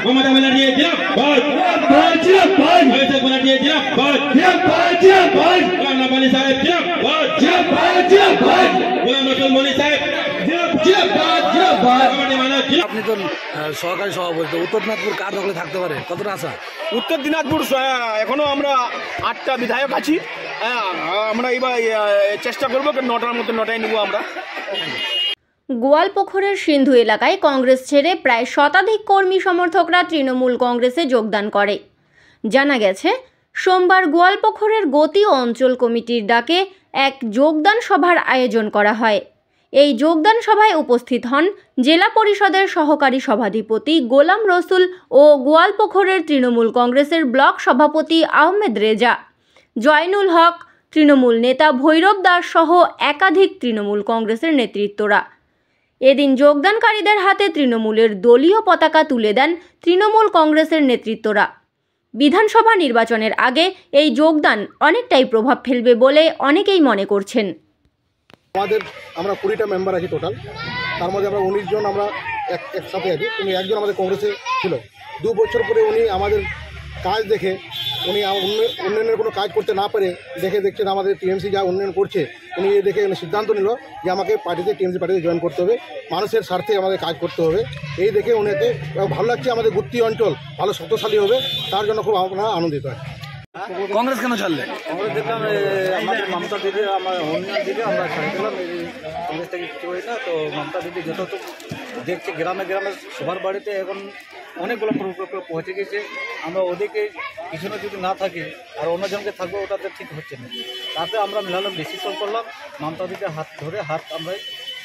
মমতা ব্যানার্জি জিন্দাবাদ, জিন্দাবাদ, অভিষেক ব্যানার্জি জিন্দাবাদ, জিন্দাবাদ, জিন্দাবাদ, গোলাম নবী সাহেব জিন্দাবাদ, জিন্দাবাদ, জিন্দাবাদ, গোলাম রসুল মনি সাহেব জিন্দাবাদ, জিন্দাবাদ। আপনি তো সহকারী সভাপতি, উত্তর দিনাজপুর কার দখলে থাকতে পারে, কতটা আশা? উত্তর দিনাজপুর এখনো আমরা 8টা বিধায়ক আছি। আমরা এবার চেষ্টা করবো 9টার মধ্যে 9টায় নিব আমরা। গোয়ালপুকুরের সিন্ধু এলাকায় কংগ্রেস ছেড়ে প্রায় শতাধিক কর্মী সমর্থকরা তৃণমূল কংগ্রেসে যোগদান করে। জানা গেছে, সোমবার গোয়ালপুকুরের গতি অঞ্চল কমিটির ডাকে এক যোগদান সভার আয়োজন করা হয়। এই যোগদান সভায় উপস্থিত হন জেলা পরিষদের সহকারী সভাধিপতি গোলাম রসুল ও গোয়ালপুকুরের তৃণমূল কংগ্রেসের ব্লক সভাপতি আহমেদ রেজা, জয়নুল হক, তৃণমূল নেতা ভৈরব দাস সহ একাধিক তৃণমূল কংগ্রেসের নেতৃত্বরা। এদিন যোগদানকারীদের হাতে তৃণমূলের দলীয় পতাকা তুলে দেন তৃণমূল কংগ্রেসের নেতৃত্বরা। বিধানসভা নির্বাচনের আগে এই যোগদান অনেকটাই প্রভাব ফেলবে বলে অনেকেই মনে করছেন। আমরা 20টা মেম্বার আছি টোটাল, তার মধ্যে আমরা 19 জন আমরা একসাথে আছি, কিন্তু একজন আমাদের কংগ্রেসে ছিল। 2 বছর পরে উনি আমাদের কাজ দেখে, উনি উন্নয়নের কোনো কাজ করতে না পারে দেখছেন আমাদের টিএমসি যা উন্নয়ন করছে, উনি দেখে সিদ্ধান্ত নিল যে আমাকে টিএমসি পার্টিতে জয়েন করতে হবে, মানুষের স্বার্থে আমাদের কাজ করতে হবে। এই দেখে উনিতে ভালো লাগছে, আমাদের গুত্তি অঞ্চল ভালো শক্তিশালী হবে, তার জন্য খুব আমরা আনন্দিত আছি। কংগ্রেস কেন ছাড়লে? কংগ্রেস দেখলাম আমাদের মমতা দিদি, আমার উন্নয়ন দিদি আমরা ছাড় দিলাম, কংগ্রেস থেকে কিছু হয় না। তো মমতা দিদি যতটুকু দেখছে গ্রামে গ্রামে সবার বাড়িতে এখন অনেকগুলো প্রকল্প পৌঁছে গেছে। আমরা ওদেরকে পিছনে যদি না থাকি আর অন্যজনকে থাকবো, ওটাতে ঠিক হচ্ছে না। তাতে আমরা মিলালাম, ডিসিশন করলাম মমতা দিদির হাত ধরে আমরা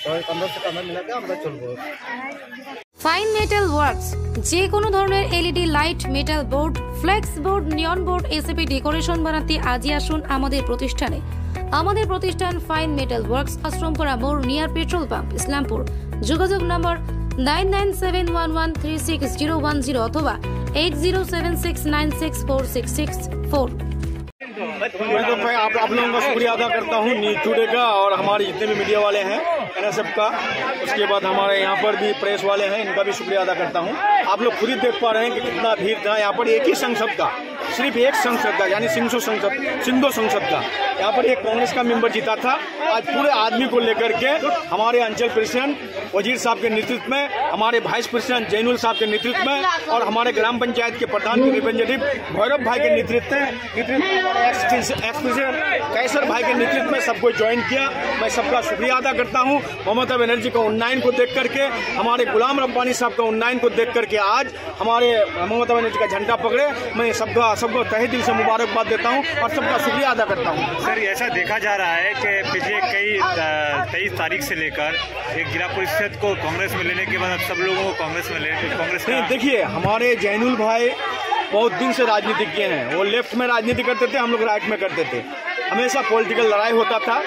সবাই কাঁধার সাথে আমরা মিলাকে আমরা চলবো। ফাইন মেটাল ওয়ার্কস, যে কোনো ধরনের LED light, metal board, flakes board, নিয়ন বোর্ড, এসএপি ডেকোরেশন বানাতে আজই আসুন আমাদের প্রতিষ্ঠানে। আমাদের প্রতিষ্ঠান ফাইন মেটাল ওয়ার্কস, আশ্রমপুরা মোড়, নিয়ার পেট্রোল পাম্প, ইসলামপুর। যোগাযোগ নম্বর 9971136010 অথবা 8076964664। मैं आप लोगों का शुक्रिया अदा करता हूँ न्यूज टुडे का और हमारे जितने भी मीडिया वाले हैं एनएसएफ का, उसके बाद हमारे यहाँ पर भी प्रेस वाले हैं, इनका भी शुक्रिया अदा करता हूँ। आप लोग खुद ही देख पा रहे हैं कि कितना भीड़ था यहाँ पर। एक ही संसद का, सिर्फ एक संसद का, यानी सिंधो संसद का यहाँ पर एक कांग्रेस का मेंबर जीता था। आज पूरे आदमी को लेकर के हमारे अंचल प्रेसिडेंट वजीर साहब के नेतृत्व में, हमारे वाइस प्रेसिडेंट जैनुल साहब के नेतृत्व में और हमारे ग्राम पंचायत के प्रधान के रिप्रेजेंटेटिव भैरव भाई के नेतृत्व में एक्स प्रेसिडेंट कैसर भाई के नेतृत्व में सबको ज्वाइन किया। मैं सबका शुक्रिया अदा करता हूं। ममता बनर्जी का उन्नयन को देख करके, हमारे गुलाम रब्बानी साहब का उन्नयन को देख करके आज हमारे ममता बनर्जी का झंडा पकड़े। मैं सबको तहे दिल से मुबारकबाद देता हूं और सबका शुक्रिया अदा करता हूं। सर, ऐसा देखा जा रहा है कि पिछले 23 तारीख से लेकर एक जिला परिषद को कांग्रेस में लेने के बाद अब सब लोगों को कांग्रेस में कांग्रेस का। देखिए, हमारे जैनुल भाई बहुत दिन से राजनीतिज्ञ हैं। वो लेफ्ट में राजनीति करते थे, हम लोग राइट में करते थे। हमेशा पॉलिटिकल लड़ाई होता था।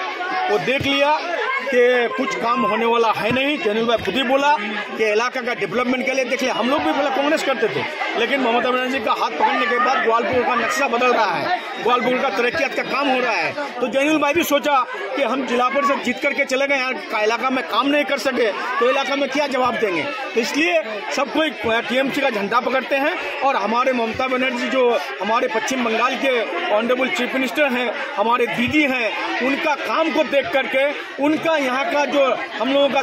वो देख लिया कि कुछ काम होने वाला है नहीं। जैनुल भाई खुद ही बोला कि इलाका का डेवलपमेंट के लिए देख लिया। हम लोग भी पहले कांग्रेस करते थे, लेकिन ममता बनर्जी का हाथ पकड़ने के बाद ग्वालपुर का नक्शा बदल रहा है, ग्वालपुर का तरक्कियात का काम हो रहा है। तो जैनुल भाई भी सोचा कि हम जिला परिषद जीत करके चले गए, यहाँ का इलाका में काम नहीं कर सके तो इलाका में क्या जवाब देंगे। तो इसलिए सब कोई टीएमसी का झंडा पकड़ते हैं। और हमारे ममता बनर्जी जो हमारे पश्चिम बंगाल के ऑनरेबल चीफ मिनिस्टर हैं, हमारे दीदी हैं, उनका काम को देख करके, उनका यहाँ का जो हम लोगों का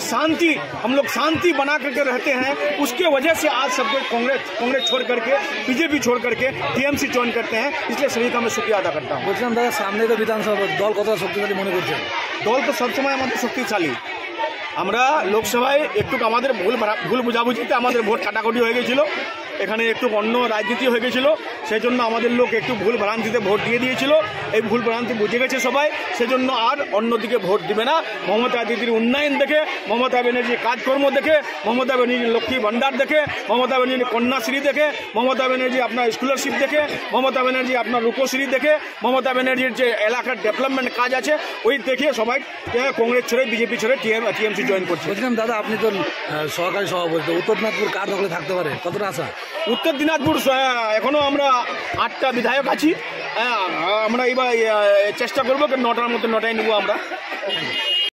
हम लोग शांति बना करके रहते हैं, उसके वजह से आज सब कोई कांग्रेस छोड़ करके, बीजेपी छोड़ करके टीएमसी ज्वाइन करते हैं। इसलिए सभी का मैं शुक्रिया अदा करता हूँ। বলছিলাম দাদা, সামনে তো বিধানসভা, দল কতটা শক্তিশালী মনে করছেন? দল তো সবসময় আমাদের শক্তিশালী। আমরা লোকসভায় একটু আমাদের ভুল বুঝাবুঝিতে আমাদের ভোট কাটাকুটি হয়ে গেছিল, এখানে একটু অন্য রাজনীতি হয়ে গেছিল, সেই জন্য আমাদের লোক একটু ভুল ভ্রান্তিতে ভোট দিয়ে দিয়েছিল। এই ভুল ভ্রান্তি বুঝে গেছে সবাই, সেজন্য আর অন্যদিকে ভোট দিবে না। মমতা দিদির উন্নয়ন দেখে, মমতা ব্যানার্জির কাজকর্ম দেখে, মমতা ব্যানার্জির লক্ষ্মী ভান্ডার দেখে, মমতা ব্যানার্জির কন্যাশ্রী দেখে, মমতা ব্যানার্জি আপনার স্কলারশিপ দেখে, মমতা ব্যানার্জি আপনার রূপশ্রী দেখে, মমতা ব্যানার্জির যে এলাকার ডেভেলপমেন্ট কাজ আছে ওই দেখে সবাই কংগ্রেস ছেড়ে বিজেপি ছেড়ে টিএমসি জয়েন করছে। বলছিলাম দাদা, আপনি তো সহকারী সভাপতি, উত্তর দিনাজপুর কার দখলে থাকতে পারে, কতটা আশা? উত্তর দিনাজপুর এখনো আমরা 8টা বিধায়ক আছি। আমরা এবার চেষ্টা করবো 9টার মধ্যে 9টায় নিব আমরা।